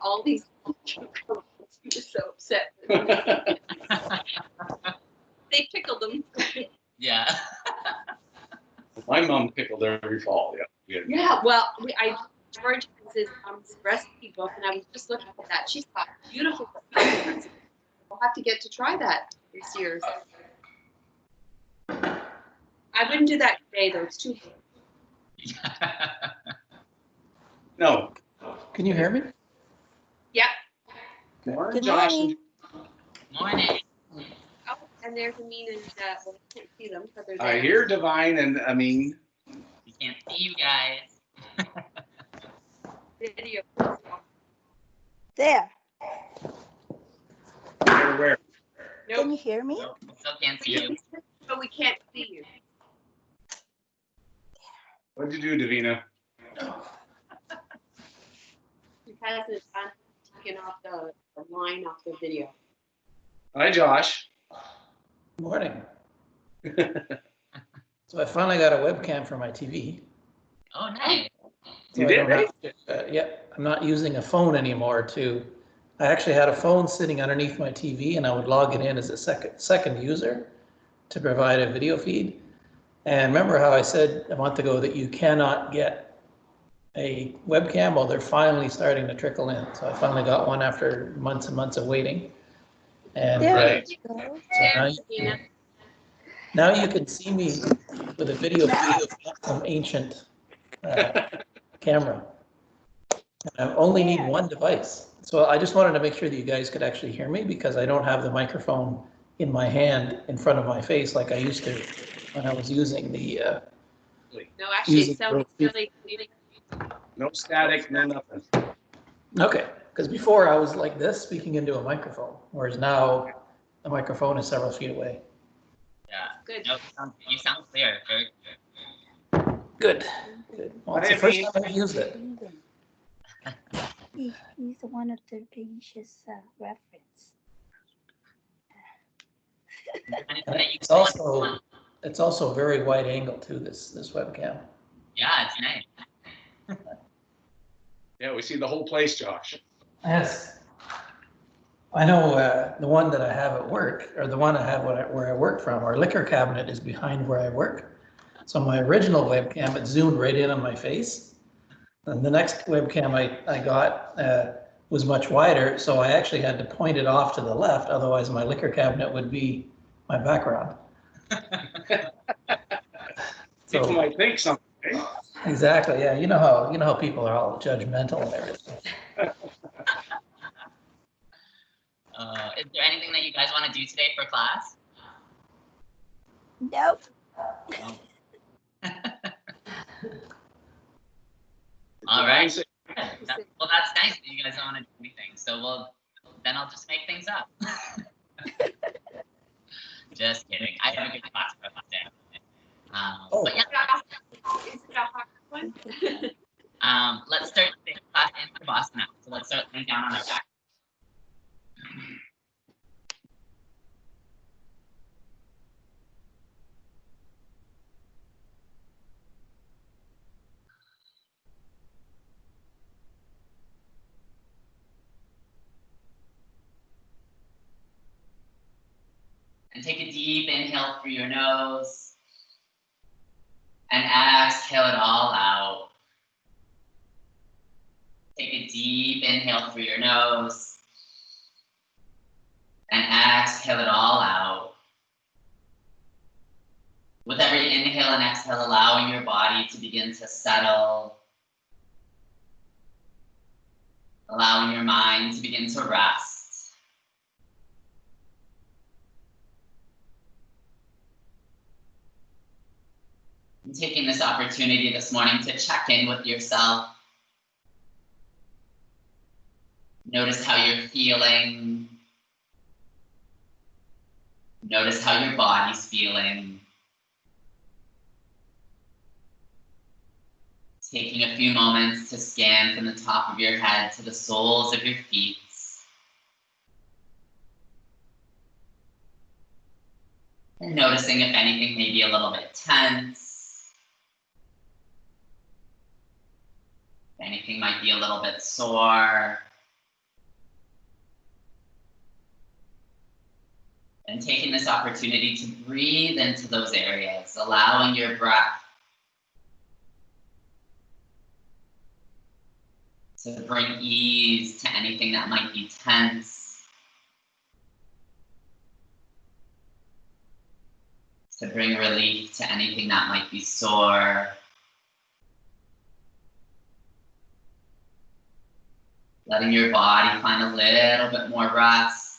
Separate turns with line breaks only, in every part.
all these. He was so upset. They pickled them.
Yeah.
My mom pickled every fall. Yeah.
Yeah, well, George has his recipe book, and I was just looking at that. She's got beautiful recipes. We'll have to get to try that this year. I wouldn't do that today, though. It's too good.
No.
Can you hear me?
Yeah.
Morning,
Good
Josh.
morning.
Morning.
Oh, and there's Amin and well, I can't see them, but they're there.
I hear Divine and Amin.
We can't see you guys.
Video.
There.
Where?
Nope.
Can you hear me?
Nope, still can't see you.
But we can't see you.
What'd you do, Davina?
She hasn't taken off the line off the video.
Hi, Josh.
Morning. So I finally got a webcam for my TV.
Oh, nice.
So
You
I
did,
don't
right?
have to, yeah, I'm not using a phone anymore I actually had a phone sitting underneath my TV and I would log it in as a second user to provide a video feed. And remember how I said a month ago that you cannot get a webcam? Well, they're finally starting to trickle in. So I finally got one after months and months of waiting. And
There
Right.
you go.
so now you can see me with a video feed of some ancient camera. And I only need one device. So I just wanted to make sure that you guys could actually hear me because I don't have the microphone in my hand in front of my face like I used to when I was using the.
No, actually,
Using
it sounds really clear.
No static, no nothing.
Okay, because before I was like this speaking into a microphone, whereas now the microphone is several feet away.
Yeah.
Good.
No, you sound clear. Very
Good. Good. Well, it's the first time I've used it.
He's one of the pages reference.
Anything that you
It's also very wide angle too, this webcam.
Yeah, it's nice.
Yeah, we see the whole place, Josh.
Yes. I know the one that I have at work, or the one I have where I work from, our liquor cabinet is behind where I work. So my original webcam, it zoomed right in on my face. And the next webcam I got was much wider, so I actually had to point it off to the left, otherwise my liquor cabinet would be my background.
People might think something. Eh?
Exactly, yeah. You know how people are all judgmental and everything.
Is there anything that you guys want to do today for class?
Nope.
No. All right. Well, that's nice that you guys don't want to do anything. So then I'll just make things up. Just kidding. I have a good class for today. But yeah.
Is it a hard one?
Let's start the class in Savasana. So let's start laying down on our back. And take a deep inhale through your nose. And exhale it all out. Take a deep inhale through your nose. And exhale it all out. With every inhale and exhale, allowing your body to begin to settle. Allowing your mind to begin to rest. And taking this opportunity this morning to check in with yourself. Notice how you're feeling. Notice how your body's feeling. Taking a few moments to scan from the top of your head to the soles of your feet. And noticing if anything may be a little bit tense. If anything might be a little bit sore. And taking this opportunity to breathe into those areas, allowing your breath to bring ease to anything that might be tense, to bring relief to anything that might be sore. Letting your body find a little bit more rest.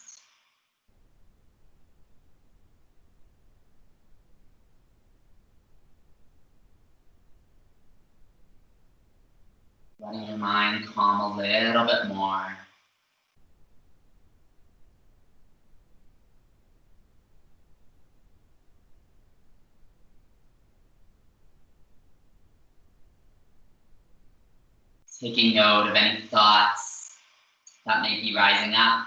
Letting your mind calm a little bit more. Taking note of any thoughts that may be rising up.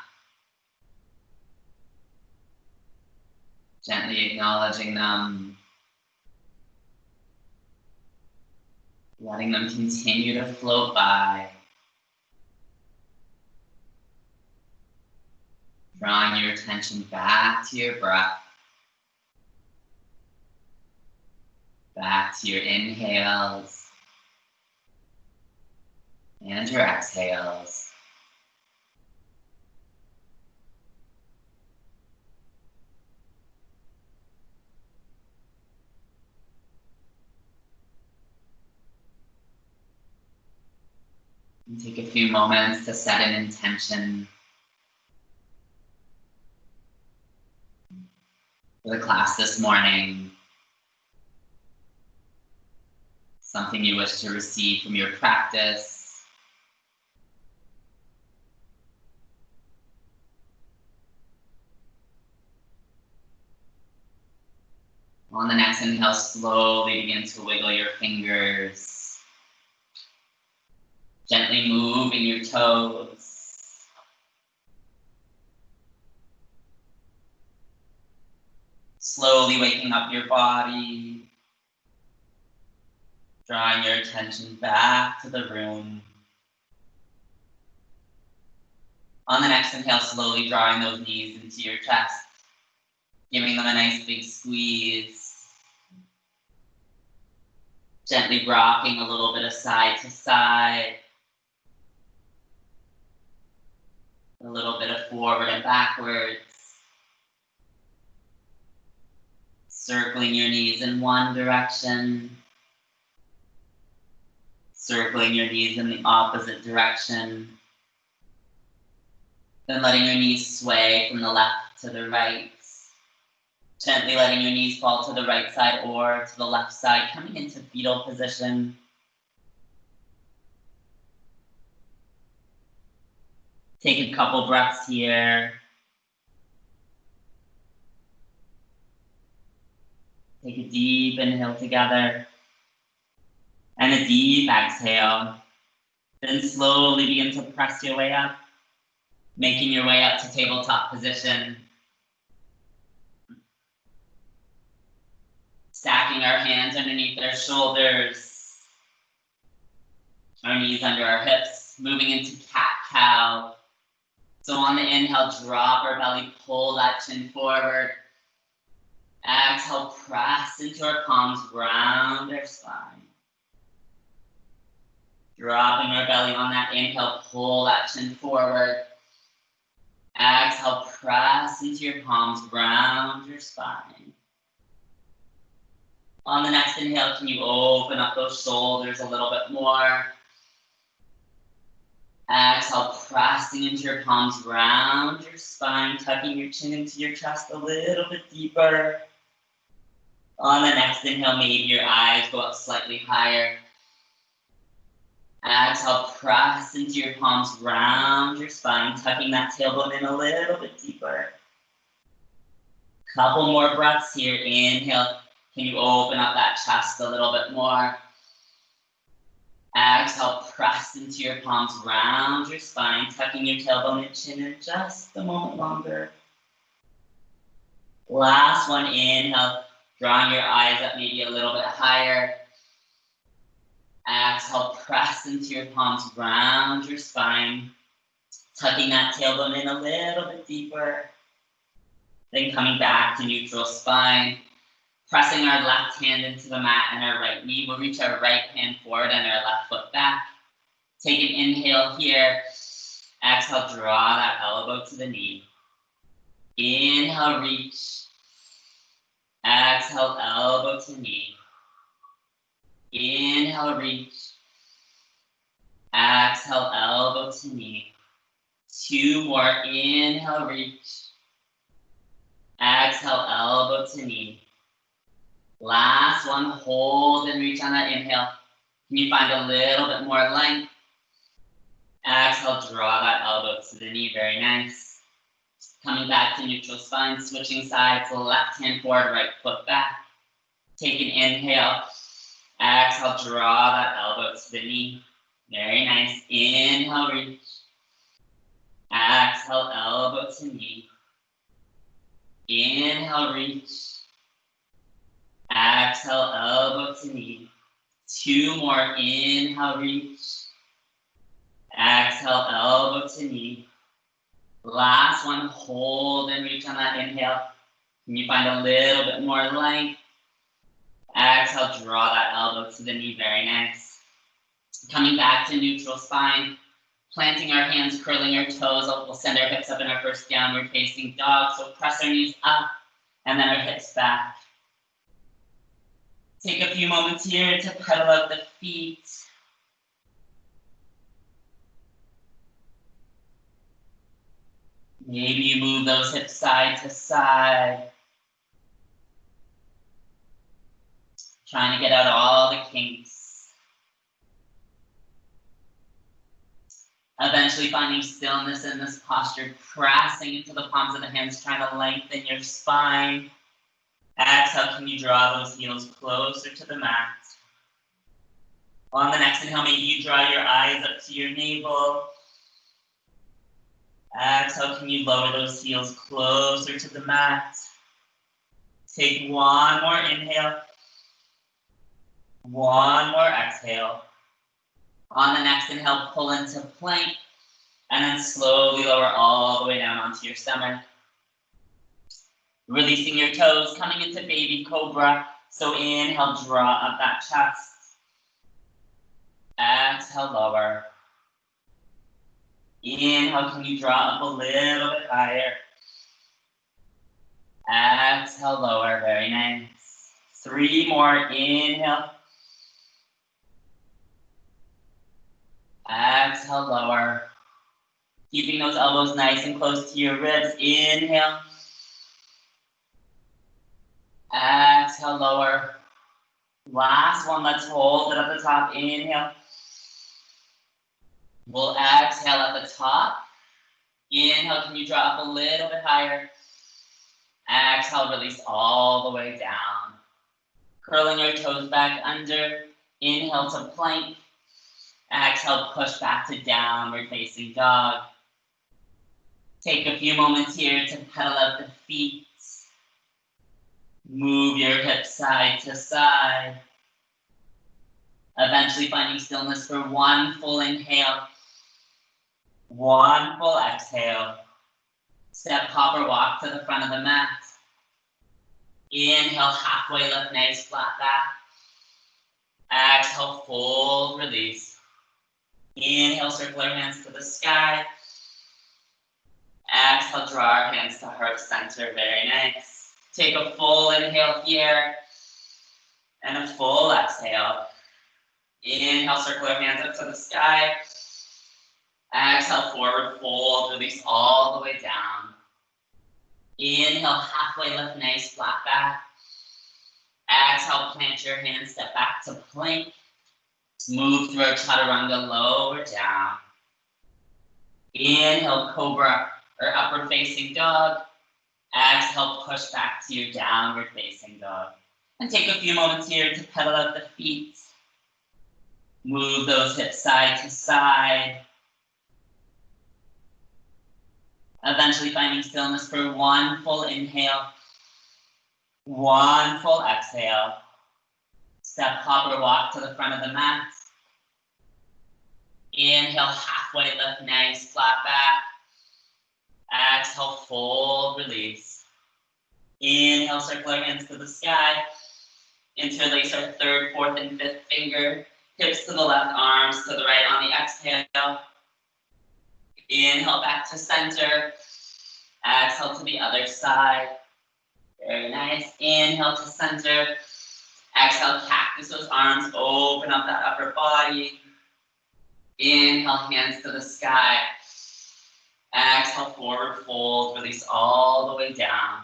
Gently acknowledging them. Letting them continue to float by. Drawing your attention back to your breath. Back to your inhales. And your exhales. And take a few moments to set an intention for the class this morning. Something you wish to receive from your practice. On the next inhale, slowly begin to wiggle your fingers. Gently moving your toes. Slowly waking up your body. Drawing your attention back to the room. On the next inhale, slowly drawing those knees into your chest. Giving them a nice big squeeze. Gently rocking a little bit of side to side. A little bit of forward and backwards. Circling your knees in one direction. Circling your knees in the opposite direction. Then letting your knees sway from the left to the right. Gently letting your knees fall to the right side or to the left side, coming into fetal position. Take a couple breaths here. Take a deep inhale together. And a deep exhale. Then slowly begin to press your way up, making your way up to tabletop position. Stacking our hands underneath our shoulders, our knees under our hips, moving into cat-cow. So on the inhale, drop our belly, pull that chin forward. Exhale, press into our palms, round our spine. Dropping our belly on that inhale, pull that chin forward. Exhale, press into your palms, round your spine. On the next inhale, can you open up those shoulders a little bit more? Exhale, pressing into your palms, round your spine, tucking your chin into your chest a little bit deeper. On the next inhale, maybe your eyes go up slightly higher. Exhale, press into your palms, round your spine, tucking that tailbone in a little bit deeper. Couple more breaths here. Inhale. Can you open up that chest a little bit more? Exhale, press into your palms, round your spine, tucking your tailbone and chin in just a moment longer. Last one, inhale, drawing your eyes up maybe a little bit higher. Exhale, press into your palms, round your spine, tucking that tailbone in a little bit deeper. Then coming back to neutral spine, pressing our left hand into the mat and our right knee. We'll reach our right hand forward and our left foot back. Take an inhale here. Exhale, draw that elbow to the knee. Inhale, reach. Exhale, elbow to knee. Inhale, reach. Exhale, elbow to knee. 2 more. Inhale, reach. Exhale, elbow to knee. Last one. Hold and reach on that inhale. Can you find a little bit more length? Exhale, draw that elbow to the knee. Very nice. Coming back to neutral spine, switching sides, left hand forward, right foot back. Take an inhale. Exhale, draw that elbow to the knee. Very nice. Inhale, reach. Exhale, elbow to knee. Inhale, reach. Exhale, elbow to knee. 2 more. Inhale, reach. Exhale, elbow to knee. Last one. Hold and reach on that inhale. Can you find a little bit more length? Exhale, draw that elbow to the knee. Very nice. Coming back to neutral spine. Planting our hands, curling our toes. We'll send our hips up in our first downward facing dog. So press our knees up and then our hips back. Take a few moments here to pedal out the feet. Maybe you move those hips side to side. Trying to get out all the kinks. Eventually finding stillness in this posture, pressing into the palms of the hands, trying to lengthen your spine. Exhale, can you draw those heels closer to the mat? On the next inhale, maybe you draw your eyes up to your navel. Exhale, can you lower those heels closer to the mat? Take one more inhale. One more exhale. On the next inhale, pull into plank, and then slowly lower all the way down onto your stomach. Releasing your toes, coming into baby cobra. So inhale, draw up that chest. Exhale, lower. Inhale, can you draw up a little bit higher? Exhale, lower. Very nice. 3 more. Inhale. Exhale, lower. Keeping those elbows nice and close to your ribs. Inhale. Exhale, lower. Last one, let's hold it at the top. Inhale. We'll exhale at the top. Inhale, can you draw up a little bit higher? Exhale, release all the way down. Curling your toes back under. Inhale to plank. Exhale, push back to downward facing dog. Take a few moments here to pedal out the feet. Move your hips side to side. Eventually finding stillness for 1 full inhale. 1 full exhale. Step, hop, or walk to the front of the mat. Inhale, halfway lift, nice flat back. Exhale, full release. Inhale, circle our hands to the sky. Exhale, draw our hands to heart center. Very nice. Take a full inhale here and a full exhale. Inhale, circle our hands up to the sky. Exhale, forward fold, release all the way down. Inhale, halfway lift, nice flat back. Exhale, plant your hands, step back to plank. Move through our chaturanga, lower down. Inhale, cobra or upward facing dog. Exhale, push back to your downward facing dog. And take a few moments here to pedal out the feet. Move those hips side to side. Eventually finding stillness for 1 full inhale. 1 full exhale. Step, hop, or walk to the front of the mat. Inhale, halfway lift, nice flat back. Exhale, fold, release. Inhale, circle our hands to the sky. Interlace our third, fourth, and fifth finger. Hips to the left, arms to the right on the exhale. Inhale back to center. Exhale to the other side. Very nice. Inhale to center. Exhale, cactus those arms. Open up that upper body. Inhale, hands to the sky. Exhale, forward fold. Release all the way down.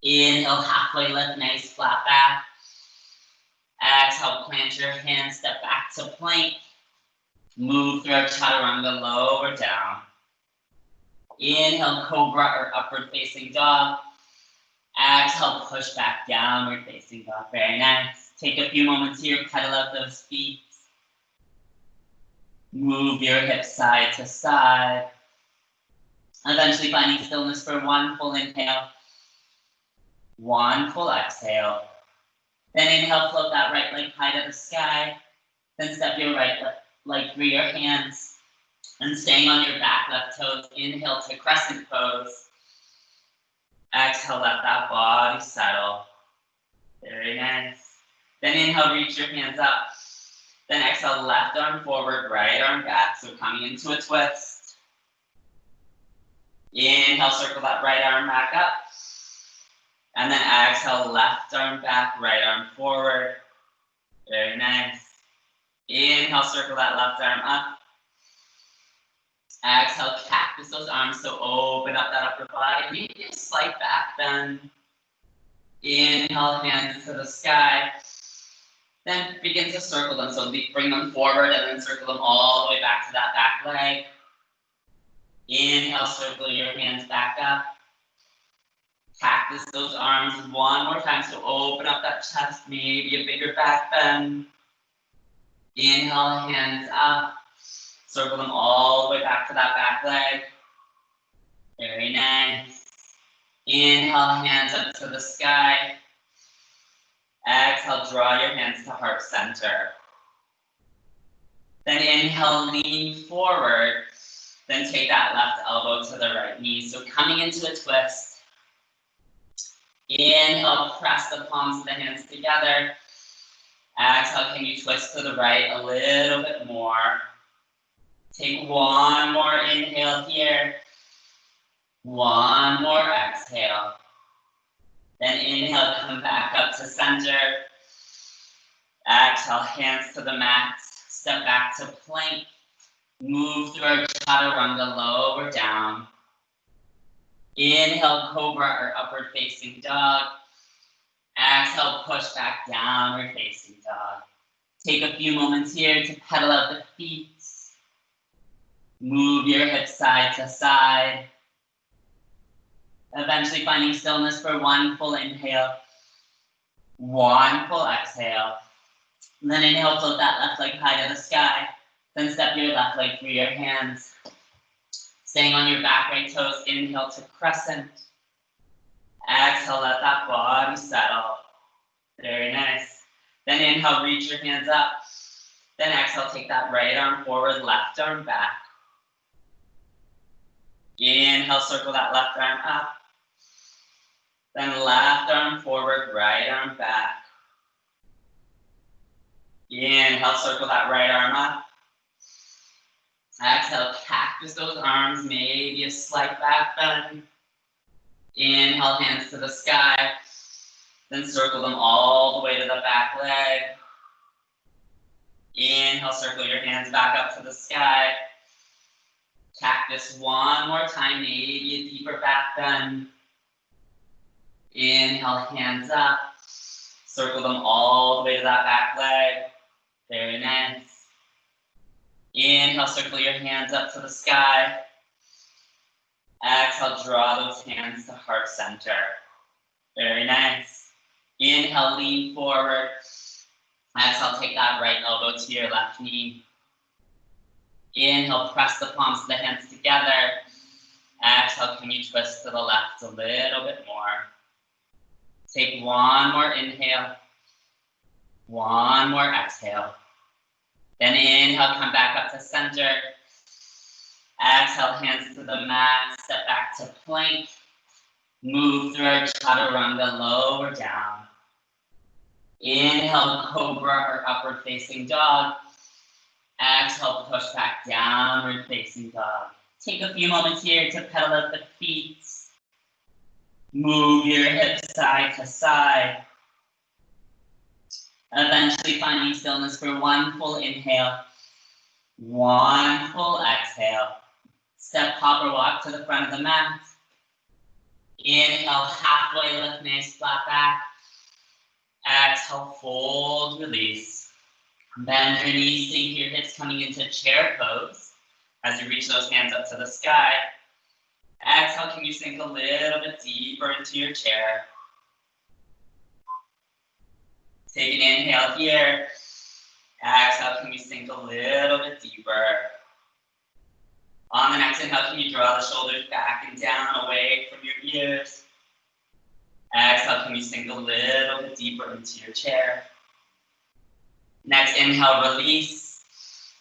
Inhale, halfway lift, nice flat back. Exhale, plant your hands, step back to plank. Move through our chaturanga, lower down. Inhale, cobra or upward facing dog. Exhale, push back, downward facing dog. Very nice. Take a few moments here, pedal out those feet. Move your hips side to side. Eventually finding stillness for one full inhale. One full exhale. Then inhale, float that right leg high to the sky. Then step your right leg through your hands. And staying on your back left toes, inhale to crescent pose. Exhale, let that body settle. Very nice. Then inhale, reach your hands up. Then exhale, left arm forward, right arm back. So coming into a twist. Inhale, circle that right arm back up. And then exhale, left arm back, right arm forward. Very nice. Inhale, circle that left arm up. Exhale, cactus those arms, so open up that upper body. Maybe a slight back bend. Inhale, hands to the sky. Then begin to circle them, so bring them forward and then circle them all the way back to that back leg. Inhale, circle your hands back up. Cactus those arms one more time, so open up that chest, maybe a bigger back bend. Inhale, hands up. Circle them all the way back to that back leg. Very nice. Inhale, hands up to the sky. Exhale, draw your hands to heart center. Then inhale, lean forward. Then take that left elbow to the right knee. So coming into a twist. Inhale, press the palms of the hands together. Exhale, can you twist to the right a little bit more? Take one more inhale here. One more exhale. Then inhale, come back up to center. Exhale, hands to the mat. Step back to plank. Move through our chaturanga, lower down. Inhale, cobra or upward facing dog. Exhale, push back, downward facing dog. Take a few moments here to pedal out the feet. Move your hips side to side. Eventually finding stillness for one full inhale. One full exhale. And then inhale, float that left leg high to the sky. Then step your left leg through your hands. Staying on your back right toes, inhale to crescent. Exhale, let that body settle. Very nice. Then inhale, reach your hands up. Then exhale, take that right arm forward, left arm back. Inhale, circle that left arm up. Then left arm forward, right arm back. Inhale, circle that right arm up. Exhale, cactus those arms, maybe a slight back bend. Inhale, hands to the sky. Then circle them all the way to the back leg. Inhale, circle your hands back up to the sky. Cactus one more time, maybe a deeper back bend. Inhale, hands up. Circle them all the way to that back leg. Very nice. Inhale, circle your hands up to the sky. Exhale, draw those hands to heart center. Very nice. Inhale, lean forward. Exhale, take that right elbow to your left knee. Inhale, press the palms of the hands together. Exhale, can you twist to the left a little bit more? Take one more inhale. One more exhale. Then inhale, come back up to center. Exhale, hands to the mat, step back to plank. Move through our chaturanga, lower down. Inhale, cobra or upward facing dog. Exhale, push back, downward facing dog. Take a few moments here to pedal out the feet. Move your hips side to side. Eventually finding stillness for one full inhale, one full exhale. Step, hop, or walk to the front of the mat. Inhale, halfway lift, nice flat back. Exhale, fold, release. Bend your knees, sink your hips coming into chair pose. As you reach those hands up to the sky. Exhale, can you sink a little bit deeper into your chair? Take an inhale here. Exhale, can you sink a little bit deeper? On the next inhale, can you draw the shoulders back and down away from your ears? Exhale, can you sink a little bit deeper into your chair? Next inhale, release.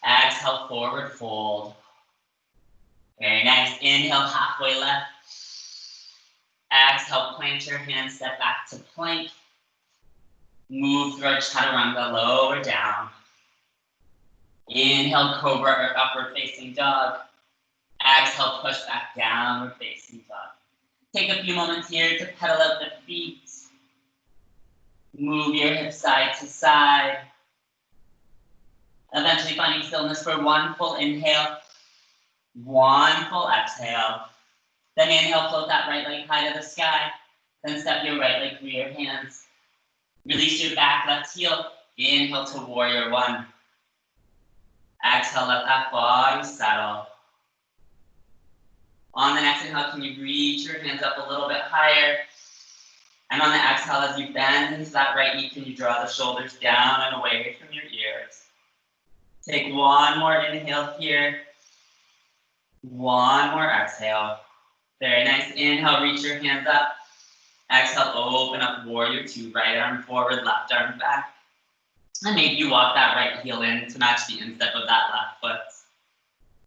Exhale, forward fold. Very nice. Inhale, halfway left. Exhale, plant your hands, step back to plank. Move through our chaturanga, lower down. Inhale, cobra or upward facing dog. Exhale, push back, downward facing dog. Take a few moments here to pedal out the feet. Move your hips side to side. Eventually finding stillness for one full inhale, one full exhale. Then inhale, float that right leg high to the sky. Then step your right leg through your hands. Release your back left heel. Inhale to warrior one. Exhale, let that body settle. On the next inhale, can you reach your hands up a little bit higher? And on the exhale, as you bend into that right knee, can you draw the shoulders down and away from your ears? Take one more inhale here. One more exhale. Very nice. Inhale, reach your hands up. Exhale, open up warrior two. Right arm forward, left arm back. And maybe you walk that right heel in to match the instep of that left foot.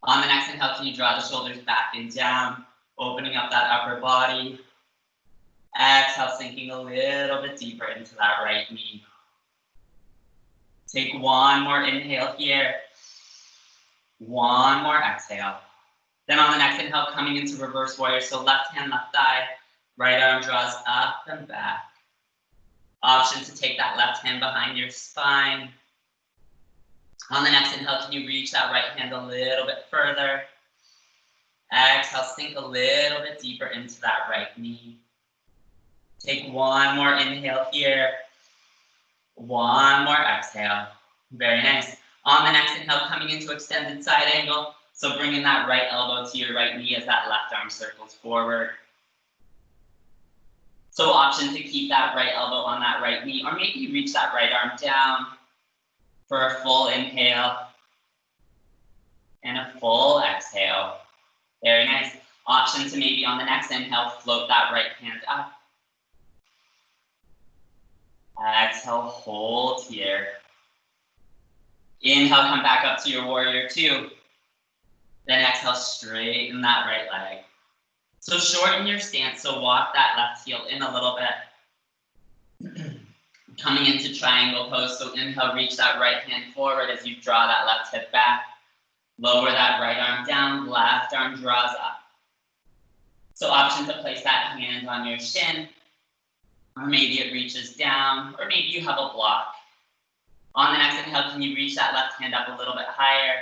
On the next inhale, can you draw the shoulders back and down, opening up that upper body. Exhale, sinking a little bit deeper into that right knee. Take one more inhale here. One more exhale. Then on the next inhale, coming into reverse warrior. So left hand, left thigh, right arm draws up and back. Option to take that left hand behind your spine. On the next inhale, can you reach that right hand a little bit further? Exhale, sink a little bit deeper into that right knee. Take one more inhale here. One more exhale. Very nice. On the next inhale, coming into extended side angle. So bringing that right elbow to your right knee as that left arm circles forward. So option to keep that right elbow on that right knee, or maybe you reach that right arm down for a full inhale and a full exhale. Very nice. Option to maybe on the next inhale, float that right hand up. Exhale, hold here. Inhale, come back up to your warrior two. Then exhale, straighten that right leg. So shorten your stance, so walk that left heel in a little bit. Coming into triangle pose, so inhale, reach that right hand forward as you draw that left hip back. Lower that right arm down, left arm draws up. So option to place that hand on your shin, or maybe it reaches down, or maybe you have a block. On the next inhale, can you reach that left hand up a little bit higher?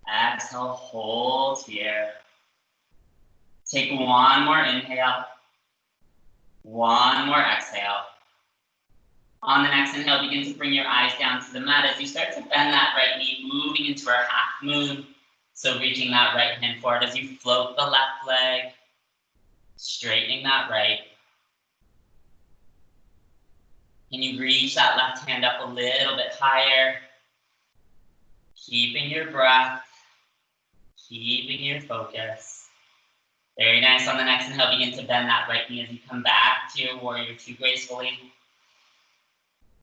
Exhale, hold here. Take one more inhale. One more exhale. On the next inhale, begin to bring your eyes down to the mat as you start to bend that right knee, moving into our half moon. So reaching that right hand forward as you float the left leg, straightening that right. Can you reach that left hand up a little bit higher? Keeping your breath, keeping your focus. Very nice. On the next inhale, begin to bend that right knee as you come back to your warrior two gracefully.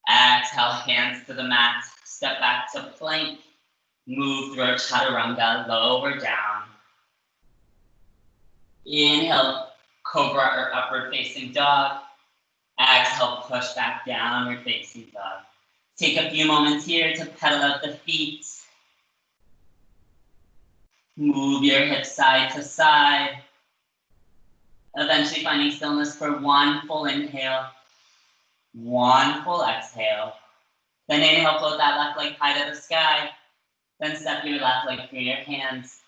Exhale, hands to the mat. Step back to plank. Move through chaturanga, lower down. Inhale, Cobra or upward facing dog. Exhale, push back, downward facing dog. Take a few moments here to pedal out the feet. Move your hips side to side. Eventually finding stillness for one full inhale, one full exhale. Then inhale, float that left leg high to the sky. Then step your left leg through your hands.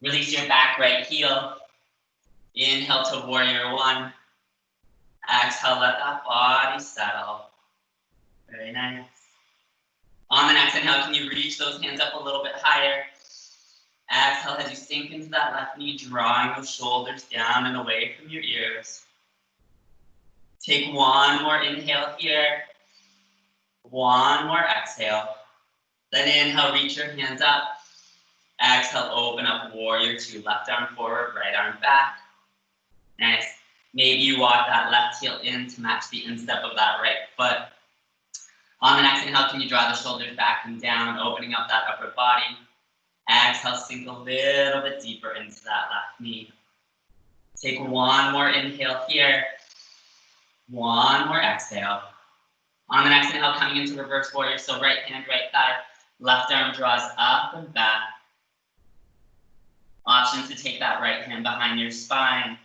Release your back right heel. Inhale to warrior one. Exhale, let that body settle. Very nice. On the next inhale, can you reach those hands up a little bit higher? Exhale as you sink into that left knee, drawing those shoulders down and away from your ears. Take one more inhale here. One more exhale. Then inhale, reach your hands up. Exhale, open up, warrior two. Left arm forward, right arm back. Nice. Maybe you walk that left heel in to match the instep of that right foot. On the next inhale, can you draw the shoulders back and down, opening up that upper body. Exhale, sink a little bit deeper into that left knee. Take one more inhale here. One more exhale. On the next inhale, coming into reverse warrior, so right hand, right thigh, left arm draws up and back. Option to take that right hand behind your spine.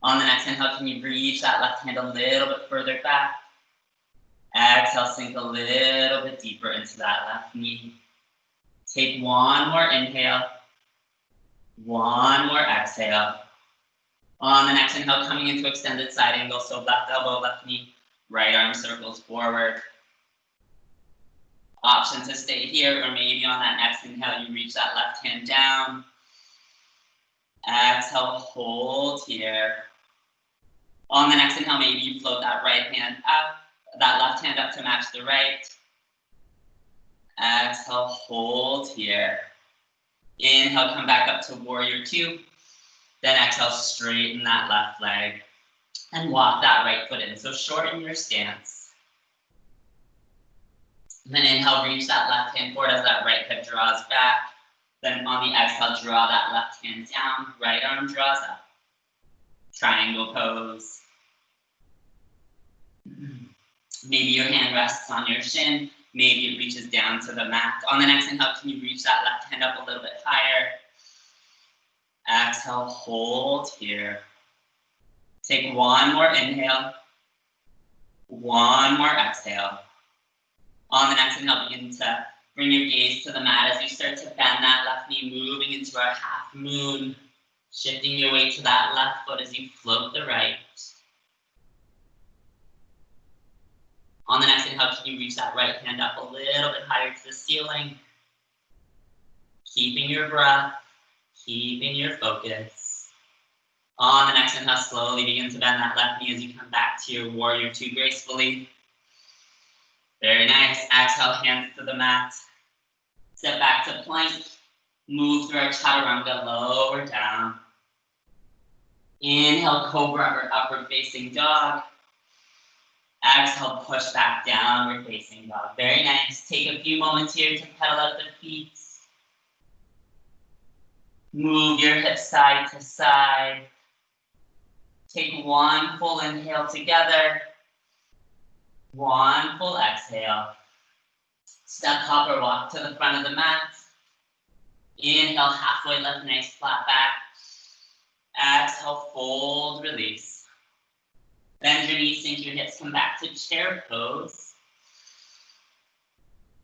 On the next inhale, can you reach that left hand a little bit further back? Exhale, sink a little bit deeper into that left knee. Take one more inhale. One more exhale. On the next inhale, coming into extended side angle, so left elbow, left knee, right arm circles forward. Option to stay here, or maybe on that next inhale, you reach that left hand down. Exhale, hold here. On the next inhale, maybe you float that right hand up, that left hand up to match the right. Exhale, hold here. Inhale, come back up to warrior two. Then exhale, straighten that left leg and walk that right foot in. So shorten your stance. And then inhale, reach that left hand forward as that right hip draws back. Then on the exhale, draw that left hand down, right arm draws up. Triangle pose. Maybe your hand rests on your shin. Maybe it reaches down to the mat. On the next inhale, can you reach that left hand up a little bit higher? Exhale, hold here. Take one more inhale. One more exhale. On the next inhale, begin to bring your gaze to the mat as you start to bend that left knee, moving into our half moon. Shifting your weight to that left foot as you float the right. On the next inhale, can you reach that right hand up a little bit higher to the ceiling? Keeping your breath, keeping your focus. On the next inhale, slowly begin to bend that left knee as you come back to your warrior two gracefully. Very nice. Exhale, hands to the mat. Step back to plank. Move through our chaturanga, lower down. Inhale, cobra or upward facing dog. Exhale, push back, downward facing dog. Very nice. Take a few moments here to pedal out the feet. Move your hips side to side. Take one full inhale together. One full exhale. Step, hop, or walk to the front of the mat. Inhale, halfway lift, nice flat back. Exhale, fold, release. Bend your knees, sink your hips, come back to chair pose.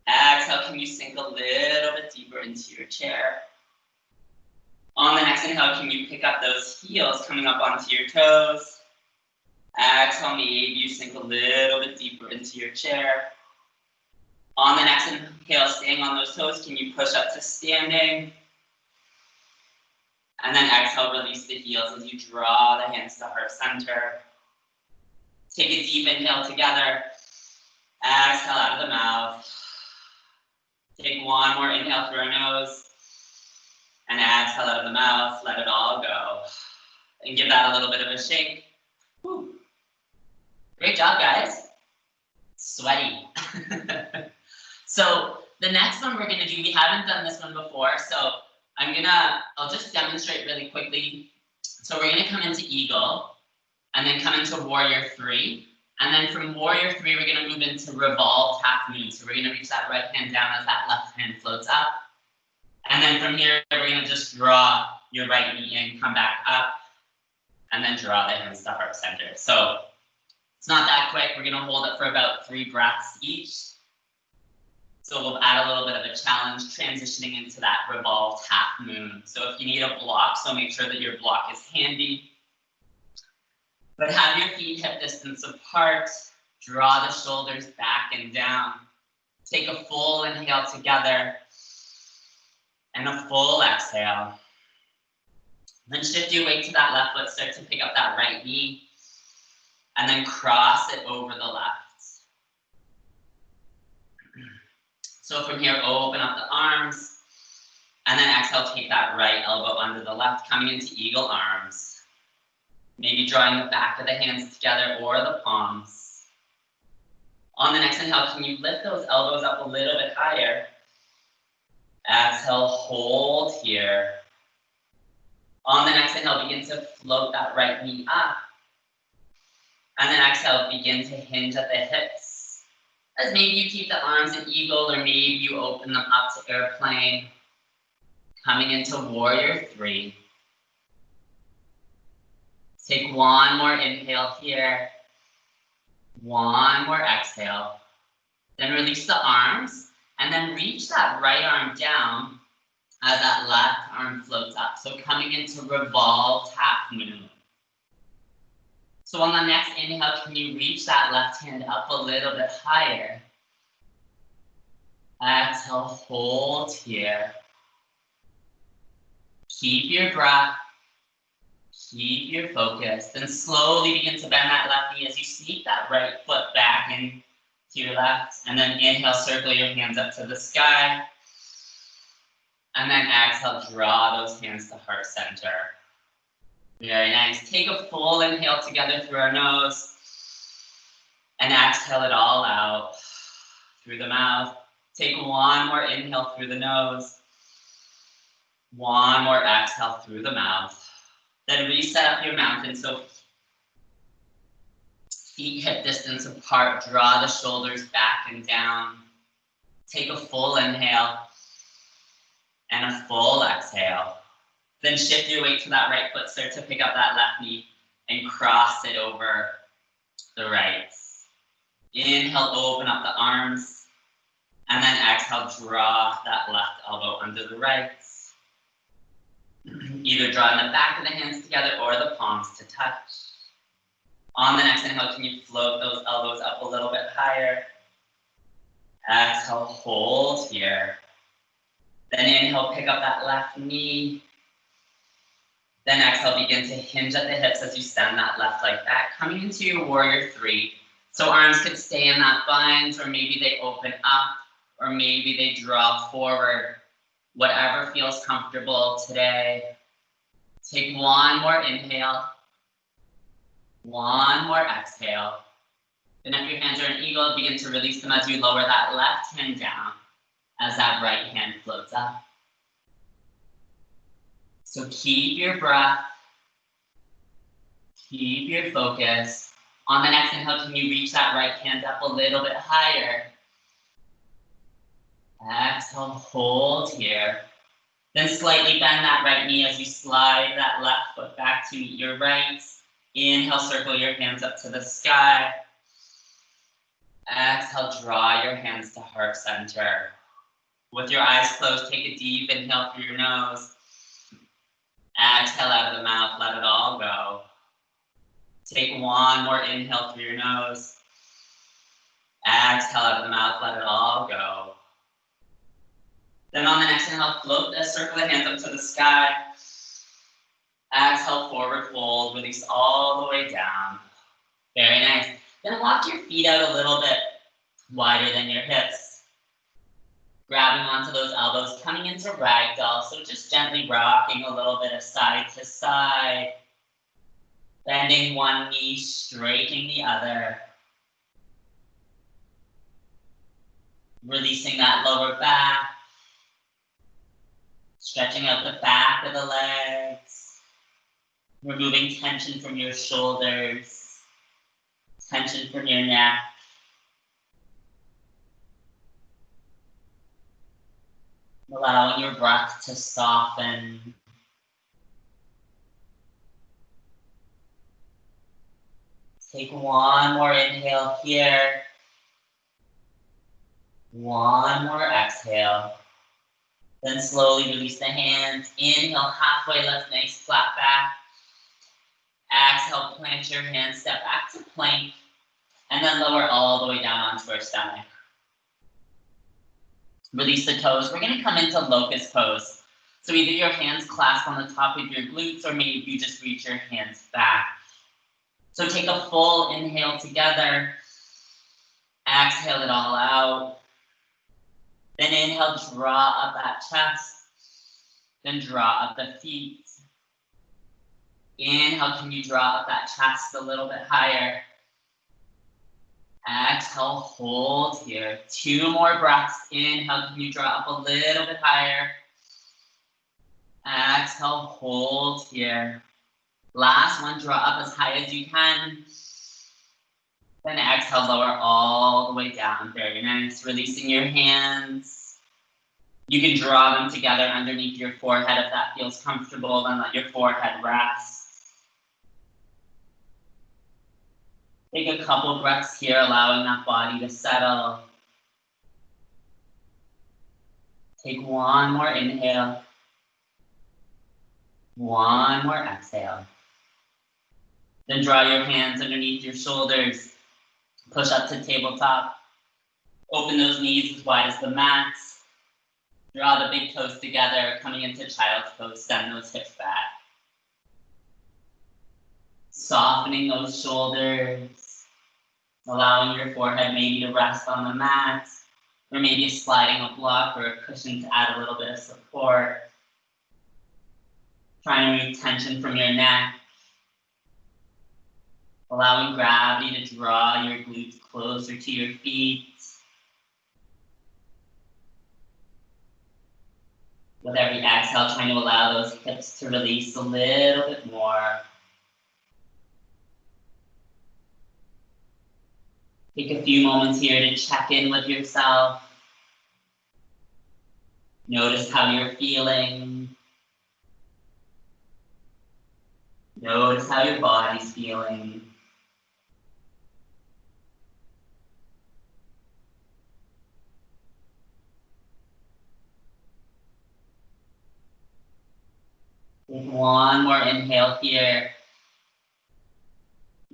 Exhale, can you sink a little bit deeper into your chair? On the next inhale, can you pick up those heels coming up onto your toes? Exhale, maybe you sink a little bit deeper into your chair. On the next inhale, staying on those toes, can you push up to standing? And then exhale, release the heels as you draw the hands to heart center. Take a deep inhale together. Exhale out of the mouth. Take one more inhale through our nose. And exhale out of the mouth, let it all go. And give that a little bit of a shake. Woo. Great job, guys. Sweaty. So the next one we're gonna do, we haven't done this one before, so I'll just demonstrate really quickly So we're gonna come into eagle, and then come into warrior 3. And then from warrior 3, we're gonna move into revolved half moon. So we're gonna reach that right hand down as that left hand floats up. And then from here, we're gonna just draw your right knee in, come back up, and then draw the hands to heart center. So it's not that quick. We're gonna hold it for about 3 breaths each. So we'll add a little bit of a challenge transitioning into that revolved half moon. So if you need a block, so make sure that your block is handy. But have your feet hip distance apart. Draw the shoulders back and down. Take a full inhale together and a full exhale. Then shift your weight to that left foot, start to pick up that right knee, and then cross it over the left. So from here, open up the arms, and then exhale, take that right elbow under the left, coming into eagle arms. Maybe drawing the back of the hands together or the palms. On the next inhale, can you lift those elbows up a little bit higher? Exhale, hold here. On the next inhale, begin to float that right knee up. And then exhale, begin to hinge at the hips. As maybe you keep the arms in eagle, or maybe you open them up to airplane. Coming into warrior 3. Take one more inhale here. One more exhale. Then release the arms, and then reach that right arm down as that left arm floats up. So coming into revolved half moon. So on the next inhale, can you reach that left hand up a little bit higher? Exhale, hold here. Keep your breath. Keep your focus. Then slowly begin to bend that left knee as you sneak that right foot back in to your left. And then inhale, circle your hands up to the sky. And then exhale, draw those hands to heart center. Very nice. Take a full inhale together through our nose. And exhale it all out through the mouth. Take one more inhale through the nose. One more exhale through the mouth. Then reset up your mountain. So feet hip distance apart. Draw the shoulders back and down. Take a full inhale and a full exhale. Then shift your weight to that right foot. Start to pick up that left knee and cross it over the right. Inhale, open up the arms. And then exhale, draw that left elbow under the right. Either drawing the back of the hands together or the palms to touch. On the next inhale, can you float those elbows up a little bit higher? Exhale, hold here. Then inhale, pick up that left knee. Then exhale, begin to hinge at the hips as you send that left leg back, coming into your warrior 3. So arms could stay in that bind, or maybe they open up, or maybe they draw forward. Whatever feels comfortable today. Take one more inhale. One more exhale. Then if your hands are in eagle, begin to release them as you lower that left hand down as that right hand floats up. So keep your breath. Keep your focus. On the next inhale, can you reach that right hand up a little bit higher? Exhale, hold here. Then slightly bend that right knee as you slide that left foot back to meet your right. Inhale, circle your hands up to the sky. Exhale, draw your hands to heart center. With your eyes closed, take a deep inhale through your nose. Exhale out of the mouth, let it all go. Take one more inhale through your nose. Exhale out of the mouth, let it all go. Then on the next inhale, float this, circle the hands up to the sky. Exhale, forward fold, release all the way down. Very nice. Then walk your feet out a little bit wider than your hips. Grabbing onto those elbows, coming into ragdoll. So just gently rocking a little bit of side to side. Bending one knee, straightening the other. Releasing that lower back. Stretching out the back of the legs. Removing tension from your shoulders, tension from your neck. Allowing your breath to soften. Take one more inhale here. One more exhale. Then slowly release the hands. Inhale, halfway lift, nice flat back. Exhale, plant your hands, step back to plank. And then lower all the way down onto our stomach. Release the toes. We're gonna come into locust pose. So either your hands clasp on the top of your glutes or maybe you just reach your hands back. So take a full inhale together. Exhale it all out. Then inhale, draw up that chest. Then draw up the feet. Inhale, can you draw up that chest a little bit higher? Exhale, hold here. 2 more breaths. Inhale, can you draw up a little bit higher? Exhale, hold here. Last one, draw up as high as you can. Then exhale, lower all the way down. Very nice. Releasing your hands. You can draw them together underneath your forehead if that feels comfortable. Then let your forehead rest. Take a couple breaths here, allowing that body to settle. Take one more inhale. One more exhale. Then draw your hands underneath your shoulders. Push up to tabletop. Open those knees as wide as the mat. Draw the big toes together, coming into child's pose. Send those hips back. Softening those shoulders. Allowing your forehead maybe to rest on the mat. Or maybe sliding a block or a cushion to add a little bit of support. Trying to remove tension from your neck. Allowing gravity to draw your glutes closer to your feet. With every exhale, trying to allow those hips to release a little bit more. Take a few moments here to check in with yourself. Notice how you're feeling. Notice how your body's feeling. Take one more inhale here.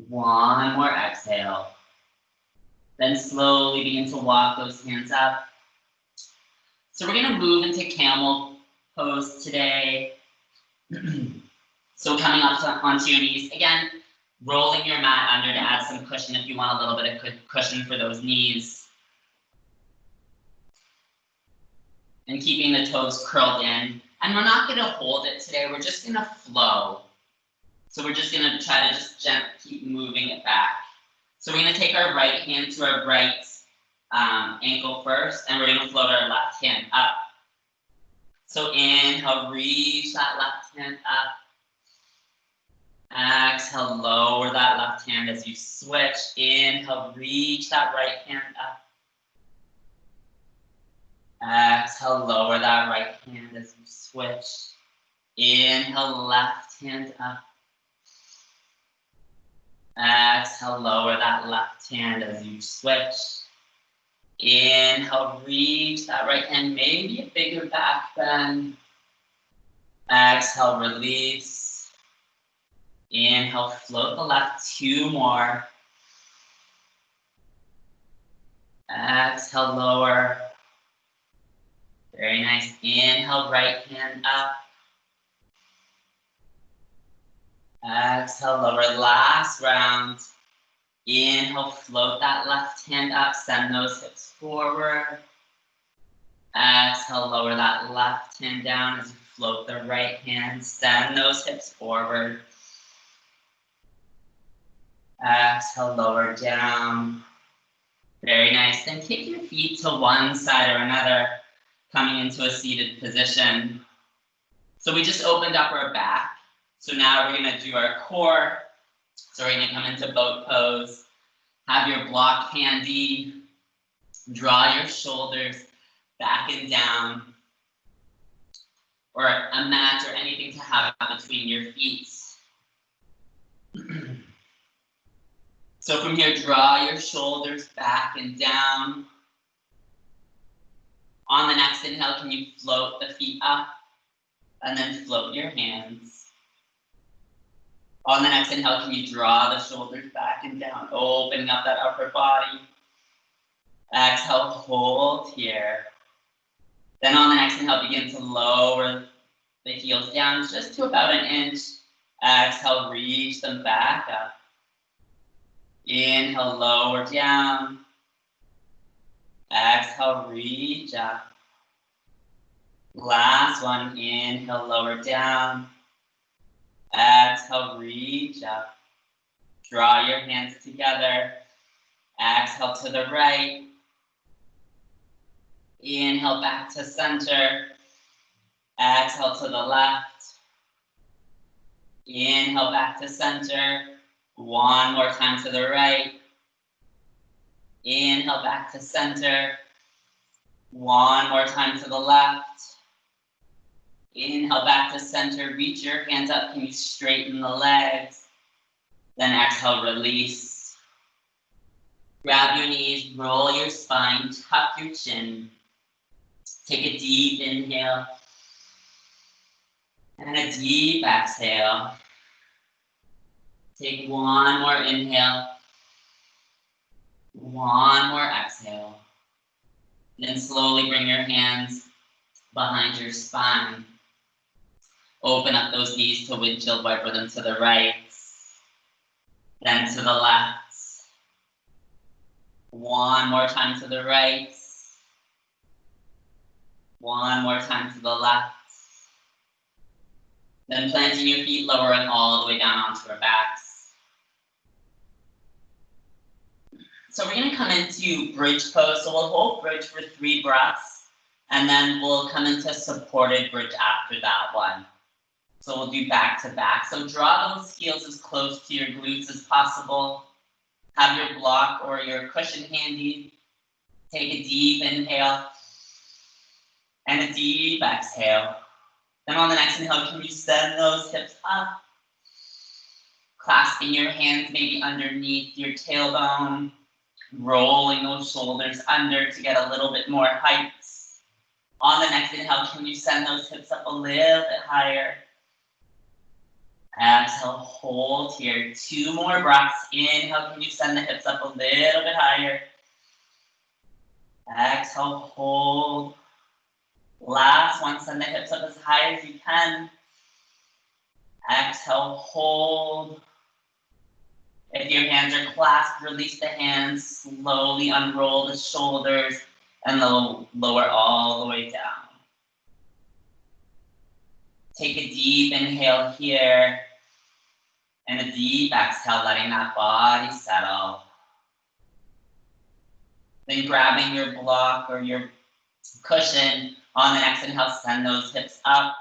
One more exhale. Then slowly begin to walk those hands up. So we're gonna move into camel pose today. So coming up onto your knees, again, rolling your mat under to add some cushion if you want a little bit of cushion for those knees. And keeping the toes curled in. And we're not gonna hold it today, we're just gonna flow. So we're just gonna try to just gently keep moving it back. So we're gonna take our right hand to our right ankle first, and we're gonna float our left hand up. So inhale, reach that left hand up. Exhale, lower that left hand as you switch. Inhale, reach that right hand up. Exhale, lower that right hand as you switch. Inhale, left hand up. Exhale, lower that left hand as you switch. Inhale, reach that right hand, maybe a bigger back bend. Exhale, release. Inhale, float the left, 2 more. Exhale, lower. Very nice. Inhale, right hand up. Exhale, lower. Last round. Inhale, float that left hand up. Send those hips forward. Exhale, lower that left hand down as you float the right hand. Send those hips forward. Exhale, lower down. Very nice. Then kick your feet to one side or another, coming into a seated position. So we just opened up our back. So now we're gonna do our core. So we're gonna come into boat pose. Have your block handy. Draw your shoulders back and down. Or a mat or anything to have between your feet. So from here, draw your shoulders back and down. On the next inhale, can you float the feet up? And then float your hands. On the next inhale, can you draw the shoulders back and down, opening up that upper body. Exhale, hold here. Then on the next inhale, begin to lower the heels down just to about an inch. Exhale, reach them back up. Inhale, lower down. Exhale, reach up. Last one, inhale, lower down. Exhale, reach up. Draw your hands together. Exhale to the right. Inhale back to center. Exhale to the left. Inhale back to center. One more time to the right. Inhale back to center. One more time to the left. Inhale back to center. Reach your hands up. Can you straighten the legs? Then exhale, release. Grab your knees, roll your spine, tuck your chin. Take a deep inhale. And a deep exhale. Take one more inhale. One more exhale. Then slowly bring your hands behind your spine. Open up those knees to windshield wiper them to the right. Then to the left. One more time to the right. One more time to the left. Then planting your feet, lowering all the way down onto our backs. So we're gonna come into bridge pose. So we'll hold bridge for 3 breaths, and then we'll come into supported bridge after that one. So we'll do back to back. So draw those heels as close to your glutes as possible. Have your block or your cushion handy. Take a deep inhale and a deep exhale. Then on the next inhale, can you send those hips up? Clasping your hands maybe underneath your tailbone. Rolling those shoulders under to get a little bit more height. On the next inhale, can you send those hips up a little bit higher? Exhale, hold here. 2 more breaths. Inhale, can you send the hips up a little bit higher? Exhale, hold. Last one, send the hips up as high as you can. Exhale, hold. If your hands are clasped, release the hands, slowly unroll the shoulders, and lower all the way down. Take a deep inhale here, and a deep exhale, letting that body settle. Then grabbing your block or your cushion, on the next inhale, send those hips up,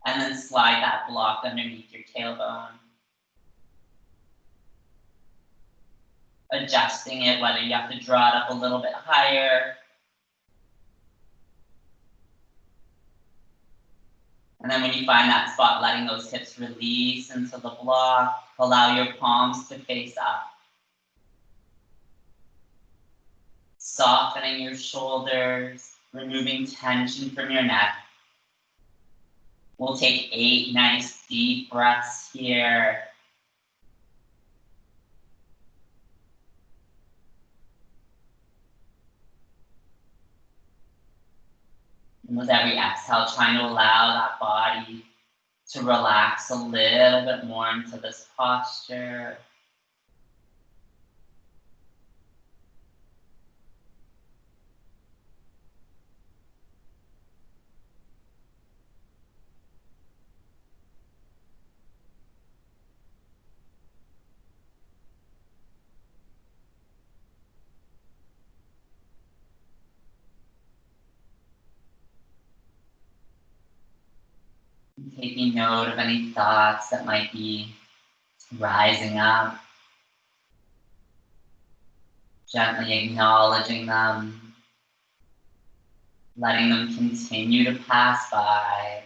and then slide that block underneath your tailbone. Adjusting it, whether you have to draw it up a little bit higher. And then when you find that spot, letting those hips release into the block, allow your palms to face up. Softening your shoulders, removing tension from your neck. We'll take 8 nice deep breaths here. And with every exhale, trying to allow that body to relax a little bit more into this posture. Taking note of any thoughts that might be rising up. Gently acknowledging them. Letting them continue to pass by.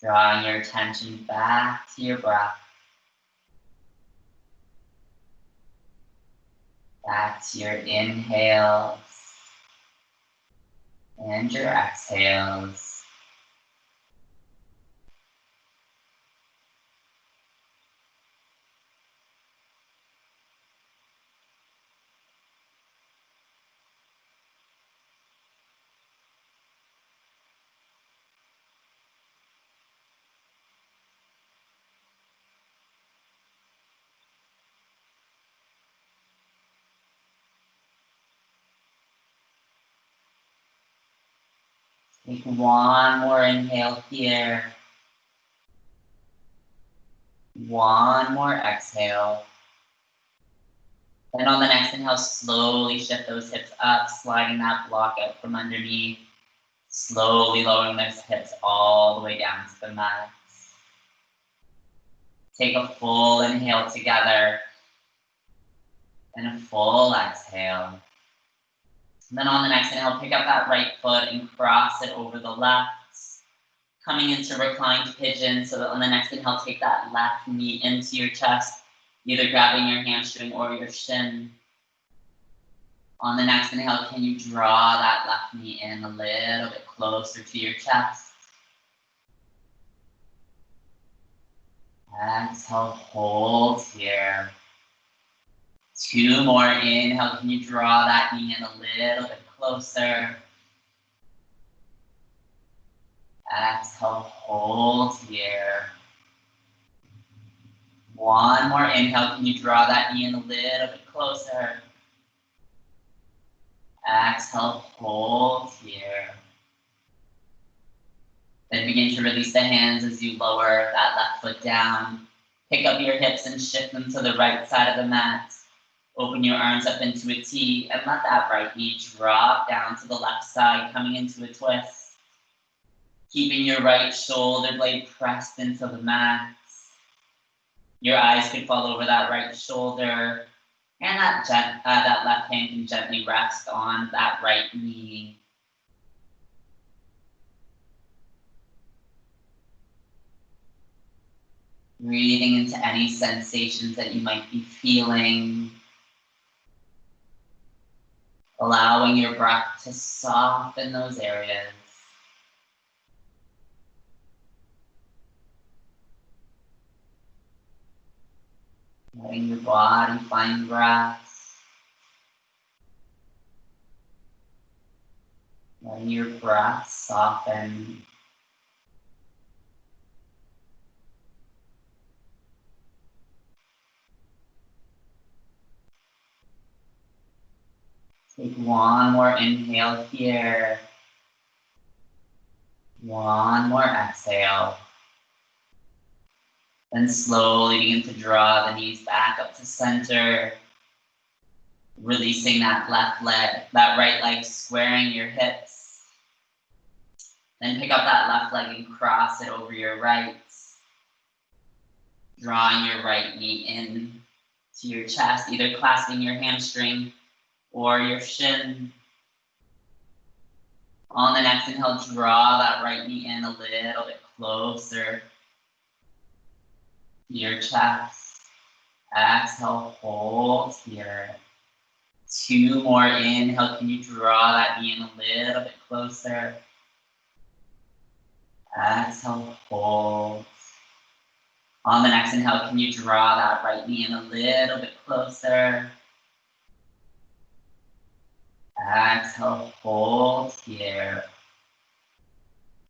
Drawing your attention back to your breath. Back to your inhales and your exhales. Take one more inhale here. One more exhale. Then on the next inhale, slowly shift those hips up, sliding that block out from underneath. Slowly lowering those hips all the way down to the mat. Take a full inhale together. And a full exhale. And then on the next inhale, pick up that right foot and cross it over the left. Coming into reclined pigeon, so that on the next inhale, take that left knee into your chest, either grabbing your hamstring or your shin. On the next inhale, can you draw that left knee in a little bit closer to your chest? Exhale, hold here. Two more, inhale, can you draw that knee in a little bit closer? Exhale, hold here. One more inhale, can you draw that knee in a little bit closer? Exhale, hold here. Then begin to release the hands as you lower that left foot down. Pick up your hips and shift them to the right side of the mat. Open your arms up into a T and let that right knee drop down to the left side, coming into a twist. Keeping your right shoulder blade pressed into the mat. Your eyes could fall over that right shoulder, and that left hand can gently rest on that right knee. Breathing into any sensations that you might be feeling. Allowing your breath to soften those areas. Letting your body find breath. Letting your breath soften. Take one more inhale here. One more exhale. Then slowly begin to draw the knees back up to center. Releasing that left leg, that right leg, squaring your hips. Then pick up that left leg and cross it over your right. Drawing your right knee in to your chest, either clasping your hamstring or your shin. On the next inhale, draw that right knee in a little bit closer to your chest. Exhale, hold here. Two more, inhale, can you draw that knee in a little bit closer? Exhale, hold. On the next inhale, can you draw that right knee in a little bit closer? Exhale, hold here.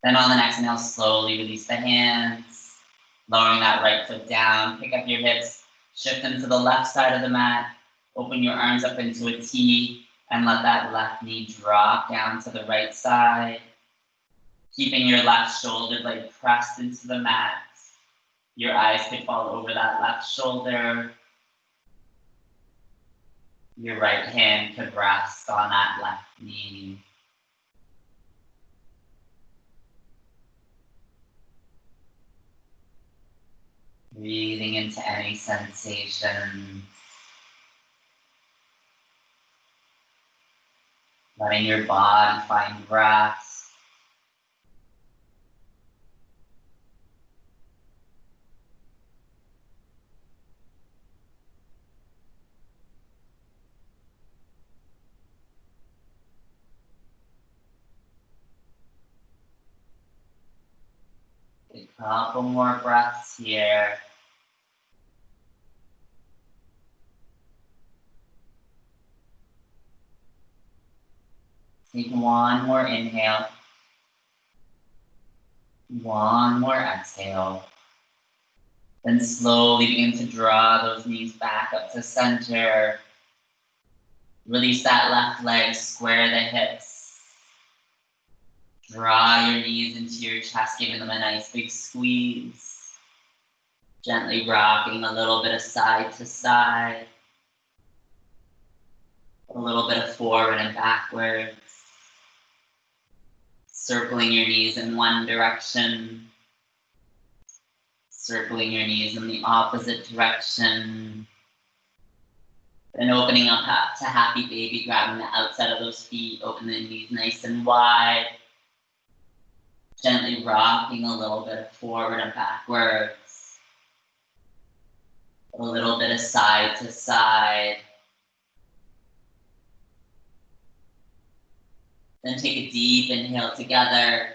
Then on the next inhale, slowly release the hands. Lowering that right foot down. Pick up your hips. Shift them to the left side of the mat. Open your arms up into a T. And let that left knee drop down to the right side. Keeping your left shoulder blade pressed into the mat. Your eyes could fall over that left shoulder. Your right hand could rest on that left knee. Breathing into any sensation. Letting your body find rest. A couple more breaths here. Take one more inhale. One more exhale. Then slowly begin to draw those knees back up to center. Release that left leg, square the hips. Draw your knees into your chest, giving them a nice big squeeze. Gently rocking a little bit of side to side. A little bit of forward and backwards. Circling your knees in one direction. Circling your knees in the opposite direction. Then opening up to happy baby, grabbing the outside of those feet, open the knees nice and wide. Gently rocking a little bit of forward and backwards. A little bit of side to side. Then take a deep inhale together.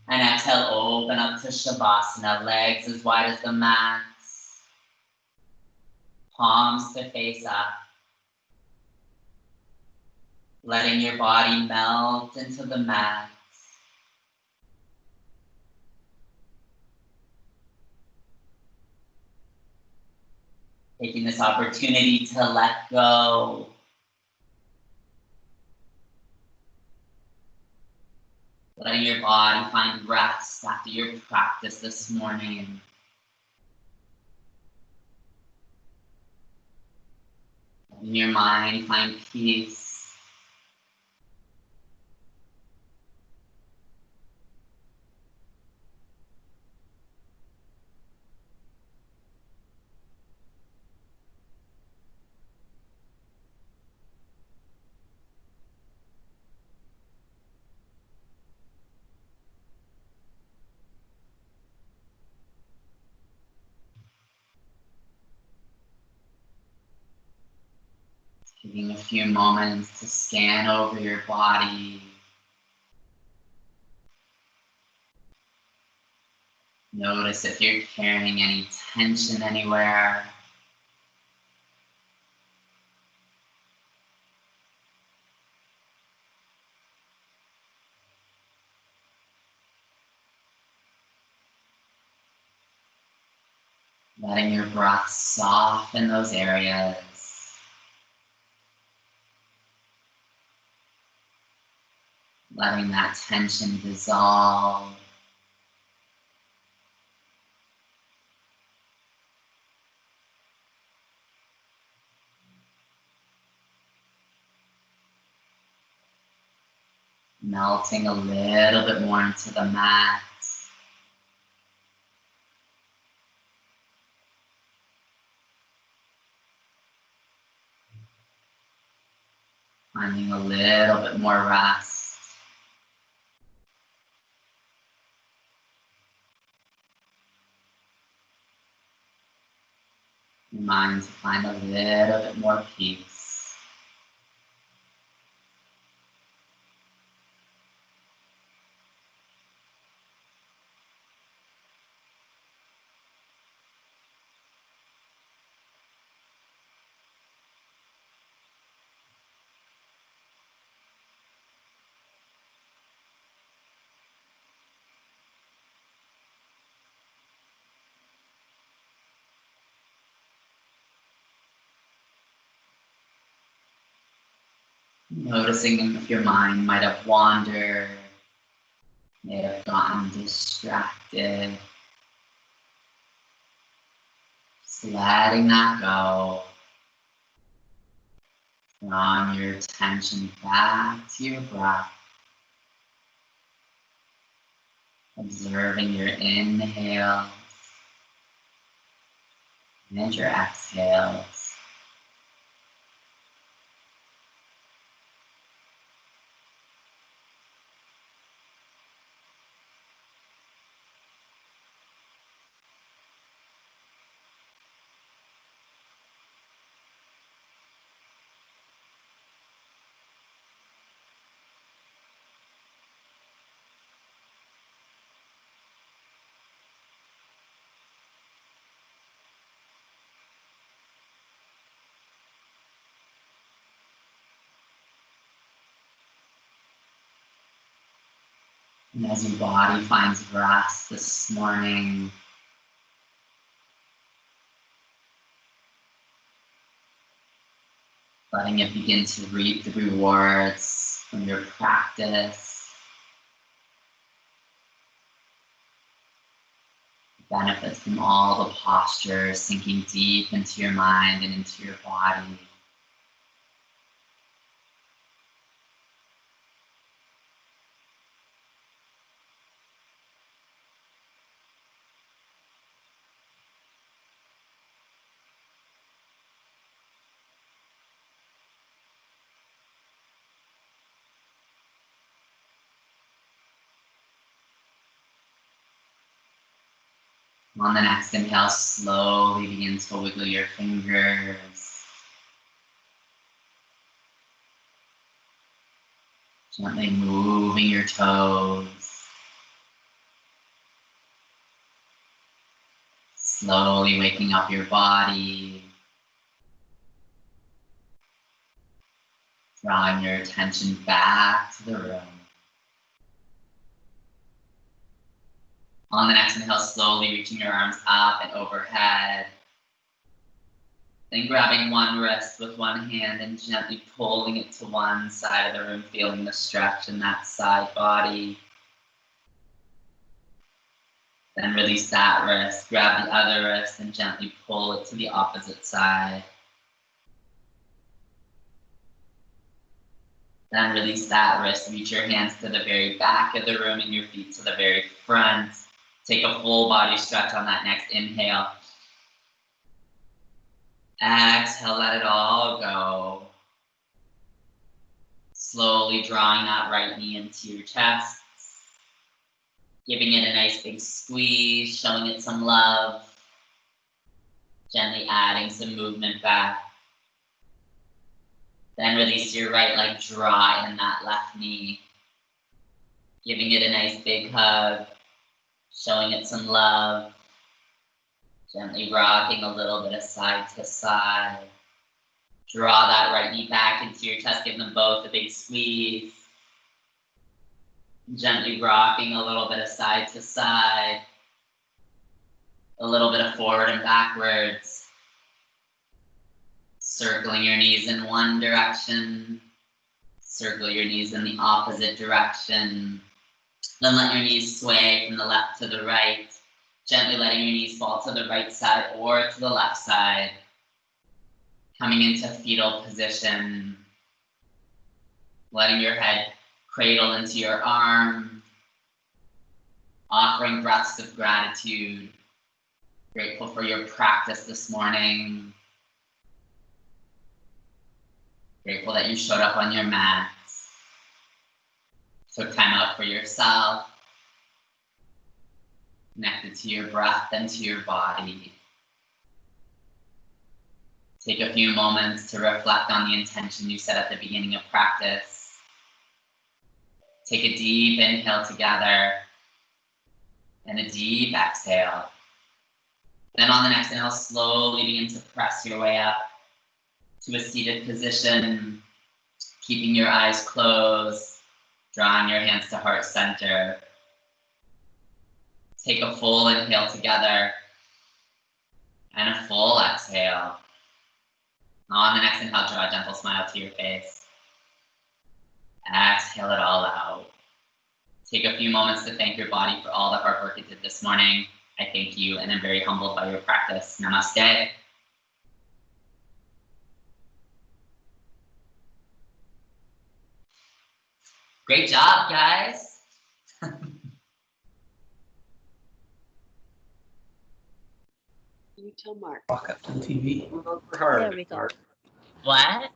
And exhale, open up to Shavasana, legs as wide as the mat. Palms to face up. Letting your body melt into the mat. Taking this opportunity to let go. Letting your body find rest after your practice this morning. Letting your mind find peace. Taking a few moments to scan over your body. Notice if you're carrying any tension anywhere. Letting your breath soften those areas. Letting that tension dissolve. Melting a little bit more into the mat. Finding a little bit more rest. Your mind to find a little bit more peace. Noticing if your mind might have wandered, may have gotten distracted. Just letting that go. Drawing your attention back to your breath. Observing your inhale And your exhales. And as your body finds rest this morning, letting it begin to reap the rewards from your practice, benefits from all the postures, sinking deep into your mind and into your body. On the next inhale, slowly begin to wiggle your fingers. Gently moving your toes. Slowly waking up your body. Drawing your attention back to the room. On the next inhale, slowly reaching your arms up and overhead. Then grabbing one wrist with one hand and gently pulling it to one side of the room, feeling the stretch in that side body. Then release that wrist, grab the other wrist and gently pull it to the opposite side. Then release that wrist, reach your hands to the very back of the room and your feet to the very front. Take a full body stretch on that next inhale. Exhale, let it all go. Slowly drawing that right knee into your chest. Giving it a nice big squeeze, showing it some love. Gently adding some movement back. Then release your right leg dry in that left knee. Giving it a nice big hug. Showing it some love. Gently rocking a little bit of side to side. Draw that right knee back into your chest. Give them both a big squeeze. Gently rocking a little bit of side to side. A little bit of forward and backwards. Circling your knees in one direction. Circle your knees in the opposite direction. Then let your knees sway from the left to the right. Gently letting your knees fall to the right side or to the left side. Coming into fetal position. Letting your head cradle into your arm. Offering breaths of gratitude. Grateful for your practice this morning. Grateful that you showed up on your mats. Took time out for yourself. Connected to your breath and to your body. Take a few moments to reflect on the intention you set at the beginning of practice. Take a deep inhale together and a deep exhale. Then on the next inhale, slowly begin to press your way up to a seated position, keeping your eyes closed, drawing your hands to heart center. Take a full inhale together and a full exhale. On the next inhale, draw a gentle smile to your face. Exhale it all out. Take a few moments to thank your body for all the hard work it did this morning. I thank you and I'm very humbled by your practice. Namaste. Great job, guys.
You You tell Mark.
Walk up to the TV.
Some of those were hard.
There we go.
Mark.
What?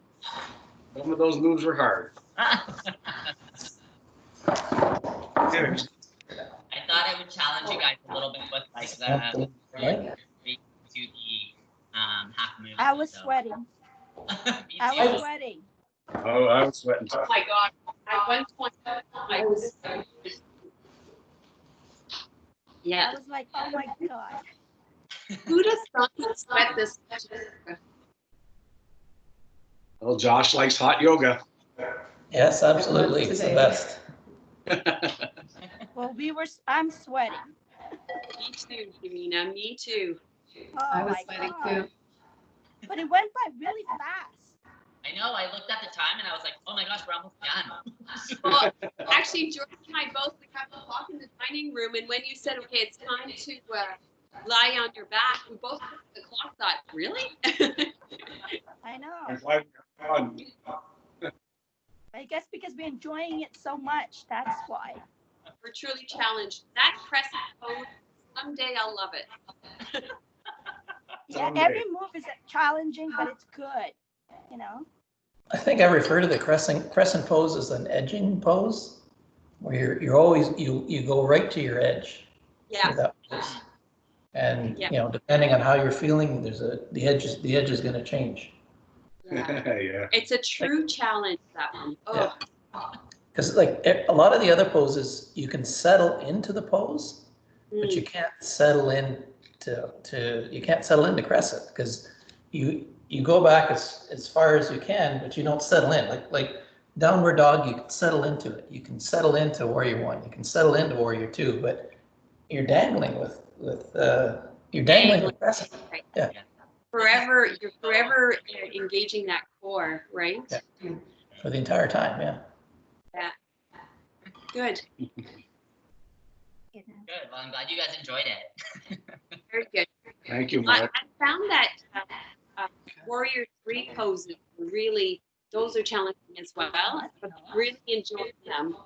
Some of those moves were hard.
I
Here,
thought I would challenge you guys a little bit with like the
Right?
to the half moon.
I was
so.
sweating.
Me
I
too.
was sweating.
Oh, I was sweating.
Oh my God. At one point, I was. Yeah.
I was like, oh my God.
Who'd have thought you'd sweat this much?
Well, Josh likes hot yoga.
Yes, absolutely. It's the best.
Well, I'm sweating.
Me too, Davina. Me too.
Oh
I was
my
sweating
God.
too.
But it went by really fast.
I know. I looked at the time and I was like, oh my gosh, we're almost done.
Well, actually, George and I both got to walk in the dining room, and when you said, "Okay, it's time to lie on your back," we both looked at the clock. Thought, really?
I know.
It's like fun.
I guess because we're enjoying it so much, that's why.
We're truly challenged. That crescent pose. Someday I'll love it.
Yeah,
Someday.
every move is challenging, but it's good. You know?
I think I refer to the crescent pose as an edging pose, where you're always, you go right to your edge.
Yeah.
with that pose. And,
Yeah.
you know, depending on how you're feeling, the edge is going to change.
Yeah.
Yeah.
It's a true challenge, that one. Oh,
Because like a lot of the other poses, you can settle into the pose, but you can't settle in you can't settle into crescent because you go back as far as you can, but you don't settle in. Like downward dog, you can settle into it. You can settle into warrior one. You can settle into warrior two, but you're dangling with crescent. Yeah.
you're forever engaging that core, right?
Yeah. For the entire time, yeah.
Good.
You know?
Good. Well, I'm glad you guys enjoyed it.
Very good.
Thank you,
I
Mark.
found that Warrior 3 poses really, those are challenging as well. But really enjoyed them.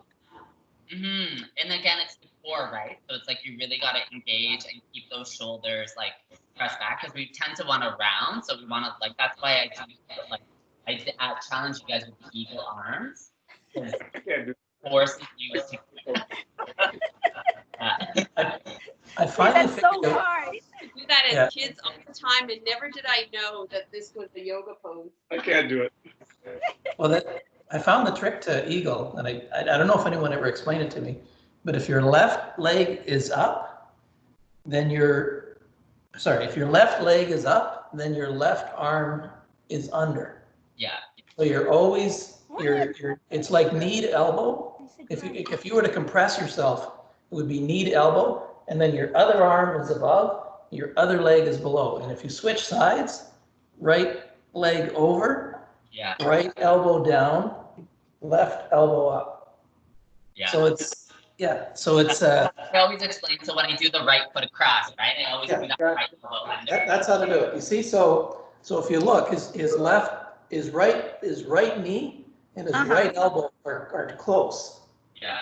And again, it's the core, right? So it's like you really got to engage and keep those shoulders like pressed back because we tend to want to round. So we want to like that's why I challenge you guys with the eagle arms. Forces you to.
I finally
That's so
figured out,
hard.
I do that as
Yeah.
kids all the time, and never did I know that this was a yoga pose.
I can't do it.
well, I found the trick to eagle, and I don't know if anyone ever explained it to me, but if your left leg is up, then if your left leg is up, then your left arm is under.
Yeah.
So you're always, it's like knee to elbow. If you were to compress yourself, it would be knee to elbow, and then your other arm is above, your other leg is below. And if you switch sides, right leg over,
Yeah.
right elbow down, left elbow up.
Yeah.
So it's,
I always explain. So when I do the right foot across, right? I always do that right foot under.
that's how to do it. You see, so if you look, his right knee and his right elbow are close.
Yeah.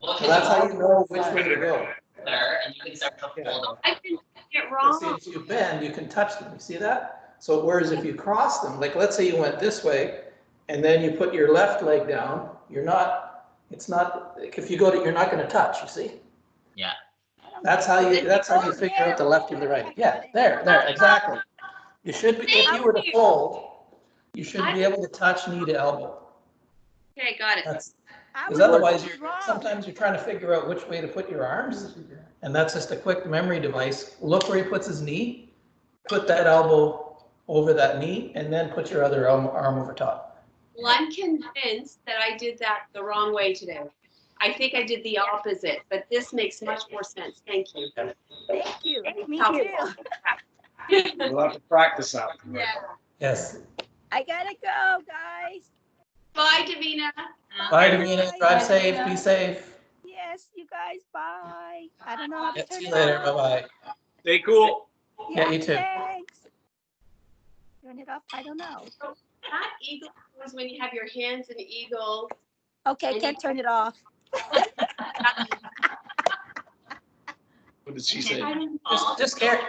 Well,
So that's how you know which way to go.
there, and you can start to fold them.
I can get
See,
wrong.
if you bend, you can touch them. You see that? So whereas if you cross them, like let's say you went this way, and then you put your left leg down, you're not going to touch. You see?
Yeah.
That's how you figure out the left and the right. Yeah, there, exactly. You should be, if you were to fold, you should be able to touch knee to elbow.
Okay, got it.
That's,
I
because
was
otherwise
wrong.
sometimes you're trying to figure out which way to put your arms. And that's just a quick memory device. Look where he puts his knee, put that elbow over that knee, and then put your other arm over top.
Well, I'm convinced that I did that the wrong way today. I think I did the opposite, but this makes much more sense. Thank you.
Thank you. Me
Helpful.
too.
We'll have to practice that.
Yeah.
Yes.
I gotta go, guys.
Bye, Davina.
Bye, Davina. Drive safe. Be safe.
Yes, you guys. Bye. I don't know how to
Yeah,
turn
see
it
you later.
off.
Bye-bye.
Stay cool.
Yeah, you too.
Thanks. Turn it off. I don't know.
That eagle is when you have your hands in eagle.
Okay, can't turn it off.
What did she say?
Just carry.